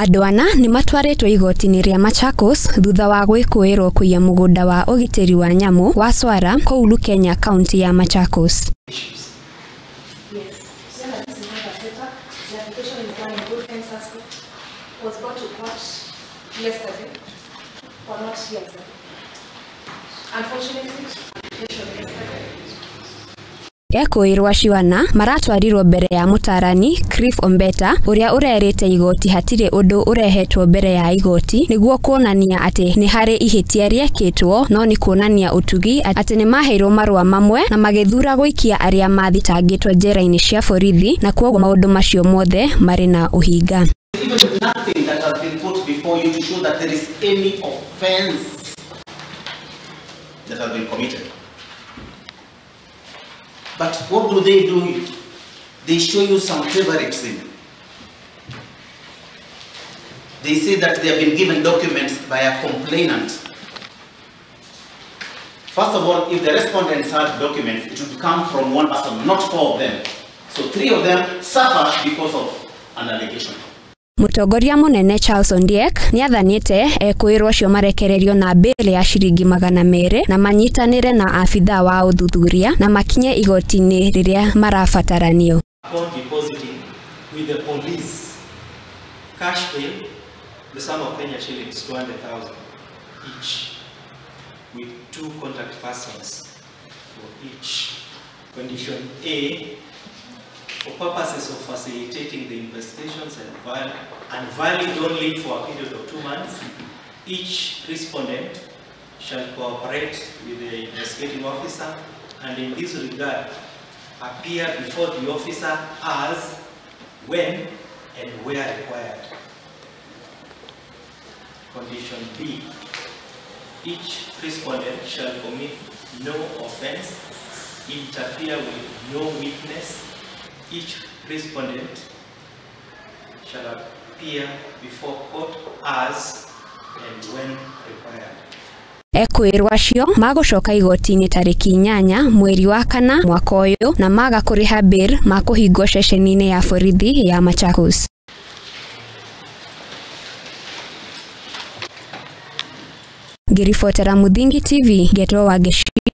Andu ana nimatuaritwo igoti-ini ria Machakos thutha wa guikoirwo kuiya mugunda wa ugitiri wa nyamu wa Swara kou Lukenya, kaunti ya Machakos. Ekuirwo aciwana maratwarirwo mbere ya mutarani Ombeta uria urerite igoti hatire undu urehetwo mbere ya igoti niguo kuonania ati ni hari ihitia riekitwo no ni kuonania utugi ati ni maheirwo marua mamwe na magithura guikia aria mathitangitwo njera-ini cia borithi na kuoguo maundu macio mothe mari na uhinga. Nothing that has been put before you to show that there is any offense that has been committed. But what do? They show you some favoritism. They say that they have been given documents by a complainant. First of all, if the respondents had documents, it would come from one person, not four of them. So 3 of them suffer because of an allegation. Mutongoria munene Charles Ondiek ni athanite ekuirwo acio marekererio na mbere ya shiringi 200 na manyitanire na afitha wa uthuthuria na makinye igoti-ini riria marabataranio. Upon depositing with the police cash bail, the sum of Kenya shillings 200,000 each, with 2 contact persons for each. Condition A, for purposes of facilitating the investigations and valid only for a period of 2 months, each respondent shall cooperate with the investigating officer and in this regard appear before the officer as, when and where required. Condition B, each respondent shall commit no offense, interfere with no witness. Each respondent shall appear before court as and when required. Ekuirwo acio magucoka igoti-ini tariki 8 mweri wa 4 mwaka uyu na maga kuriha bail makuhingwo ceceni-ini ya borithi ya Machakos. Ngiribotera Muthingi TV, Geto wa Gĩcigo.